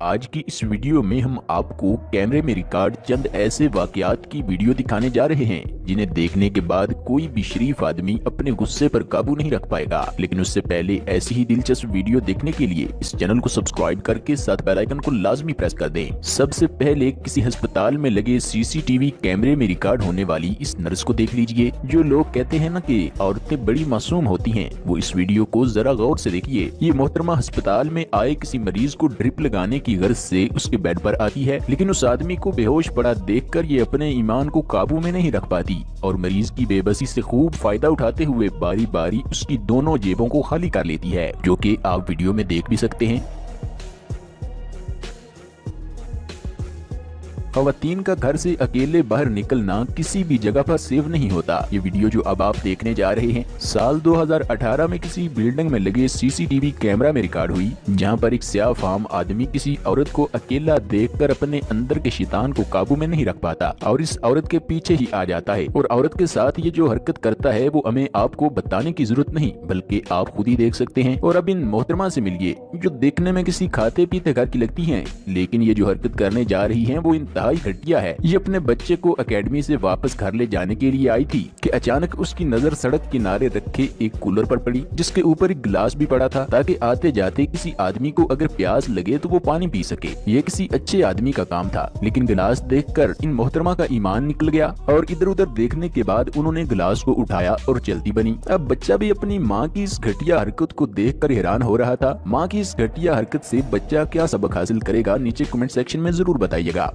आज की इस वीडियो में हम आपको कैमरे में रिकॉर्ड चंद ऐसे वाकयात की वीडियो दिखाने जा रहे हैं जिन्हें देखने के बाद कोई भी शरीफ आदमी अपने गुस्से पर काबू नहीं रख पाएगा। लेकिन उससे पहले ऐसी ही दिलचस्प वीडियो देखने के लिए इस चैनल को सब्सक्राइब करके साथ बेल आइकन को लाजमी प्रेस कर दें। सबसे पहले किसी अस्पताल में लगे सीसीटीवी कैमरे में रिकॉर्ड होने वाली इस नर्स को देख लीजिए। जो लोग कहते हैं ना कि औरतें बड़ी मासूम होती हैं, वो इस वीडियो को जरा गौर से देखिए। ये मोहतरमा अस्पताल में आए किसी मरीज को ड्रिप लगाने की गर्ज से उसके बेड पर आती है, लेकिन उस आदमी को बेहोश पड़ा देखकर ये अपने ईमान को काबू में नहीं रख पाती और मरीज की बेबसी से खूब फायदा उठाते हुए बारी बारी उसकी दोनों जेबों को खाली कर लेती है, जो कि आप वीडियो में देख भी सकते हैं। ख़वातीन का घर से अकेले बाहर निकलना किसी भी जगह पर सेफ नहीं होता। ये वीडियो जो अब आप देखने जा रहे हैं साल 2018 में किसी बिल्डिंग में लगे सीसीटीवी कैमरा में रिकॉर्ड हुई, जहां पर एक स्याह फाम आदमी किसी औरत को अकेला देखकर अपने अंदर के शैतान को काबू में नहीं रख पाता और इस औरत के पीछे ही आ जाता है। और औरत के साथ ये जो हरकत करता है वो हमें आपको बताने की जरूरत नहीं, बल्कि आप खुद ही देख सकते हैं। और अब इन मोहतरमा से मिलिए जो देखने में किसी खाते पीते घर की लगती है, लेकिन ये जो हरकत करने जा रही है वो घटिया है। ये अपने बच्चे को एकेडमी से वापस घर ले जाने के लिए आई थी कि अचानक उसकी नजर सड़क किनारे रखे एक कूलर पर पड़ी, जिसके ऊपर एक गिलास भी पड़ा था ताकि आते जाते किसी आदमी को अगर प्यास लगे तो वो पानी पी सके। ये किसी अच्छे आदमी का काम था, लेकिन गिलास देखकर इन मोहतरमा का ईमान निकल गया और इधर उधर देखने के बाद उन्होंने गिलास को उठाया और चलती बनी। अब बच्चा भी अपनी माँ की इस घटिया हरकत को देखकर हैरान हो रहा था। माँ की इस घटिया हरकत से बच्चा क्या सबक हासिल करेगा, नीचे कमेंट सेक्शन में जरूर बताइएगा।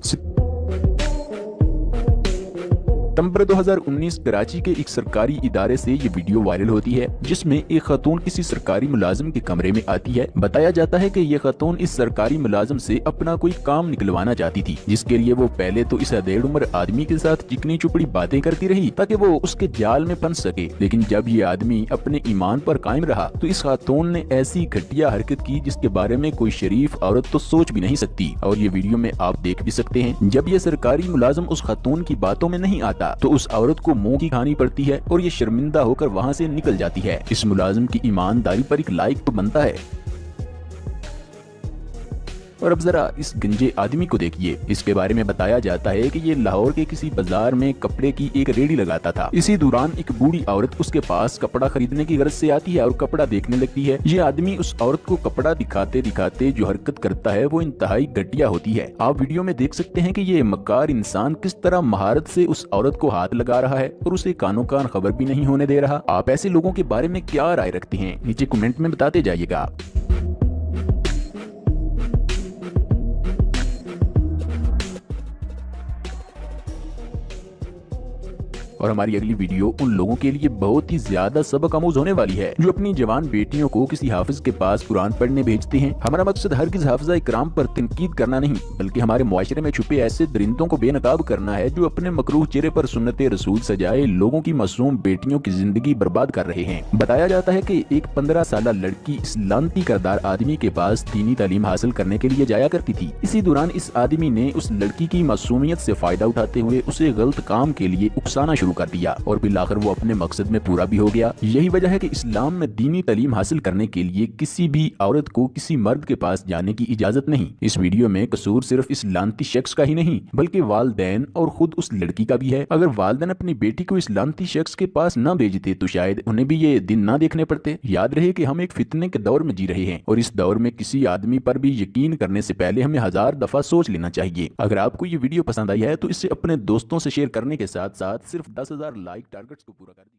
सितंबर 2019 कराची के एक सरकारी इदारे से ये वीडियो वायरल होती है, जिसमें एक खातून किसी सरकारी मुलाजिम के कमरे में आती है। बताया जाता है कि ये खातून इस सरकारी मुलाजिम से अपना कोई काम निकलवाना चाहती थी, जिसके लिए वो पहले तो इस अधेड़ उम्र आदमी के साथ चिकनी चुपड़ी बातें करती रही ताकि वो उसके जाल में फंस सके। लेकिन जब ये आदमी अपने ईमान पर कायम रहा तो इस खातून ने ऐसी घटिया हरकत की जिसके बारे में कोई शरीफ औरत तो सोच भी नहीं सकती। और ये वीडियो में आप देख भी सकते हैं, जब ये सरकारी मुलाजिम उस खातून की बातों में नहीं आता तो उस औरत को मुंह की खानी पड़ती है और ये शर्मिंदा होकर वहां से निकल जाती है। इस मुलाजिम की ईमानदारी पर एक लाइक तो बनता है। और अब जरा इस गंजे आदमी को देखिए। इसके बारे में बताया जाता है कि ये लाहौर के किसी बाजार में कपड़े की एक रेडी लगाता था। इसी दौरान एक बूढ़ी औरत उसके पास कपड़ा खरीदने की गर्ज से आती है और कपड़ा देखने लगती है। ये आदमी उस औरत को कपड़ा दिखाते दिखाते जो हरकत करता है वो इंतहाई घटिया होती है। आप वीडियो में देख सकते हैं कि ये मक्कार इंसान किस तरह महारत से उस औरत को हाथ लगा रहा है और उसे कानो कान खबर भी नहीं होने दे रहा। आप ऐसे लोगों के बारे में क्या राय रखते हैं, नीचे कमेंट में बताते जाइएगा। और हमारी अगली वीडियो उन लोगों के लिए बहुत ही ज्यादा सबक आमूज होने वाली है जो अपनी जवान बेटियों को किसी हाफिज के पास कुरान पढ़ने भेजते हैं। हमारा मकसद हरगिज़ हाफिज़ा इकराम पर तनकीद करना नहीं, बल्कि हमारे मुआशरे में छुपे ऐसे दरिंदों को बेनकाब करना है जो अपने मकरूह चेहरे पर सुन्नते रसूल सजाए लोगों की मासूम बेटियों की जिंदगी बर्बाद कर रहे हैं। बताया जाता है कि एक 15 साल लड़की इस लानती करदार आदमी के पास दीनी तालीम हासिल करने के लिए जाया करती थी। इसी दौरान इस आदमी ने उस लड़की की मासूमियत से फायदा उठाते हुए उसे गलत काम के लिए उकसाना शुरू कर दिया और बिल आखिर वो अपने मकसद में पूरा भी हो गया। यही वजह है कि इस्लाम में दीनी तालीम हासिल करने के लिए किसी भी औरत को किसी मर्द के पास जाने की इजाजत नहीं। इस वीडियो में कसूर सिर्फ इस लानती शख्स का ही नहीं बल्कि वालिदैन और खुद उस लड़की का भी है। अगर वालिदैन अपनी बेटी को इस लानती शख्स के पास न भेजते तो शायद उन्हें भी ये दिन न देखने पड़ते। याद रहे कि हम एक फितने के दौर में जी रहे हैं और इस दौर में किसी आदमी पर भी यकीन करने से पहले हमें 1000 दफा सोच लेना चाहिए। अगर आपको ये वीडियो पसंद आई है तो इसे अपने दोस्तों से शेयर करने के साथ साथ सिर्फ 10,000 लाइक टारगेट्स को पूरा कर दीजिए।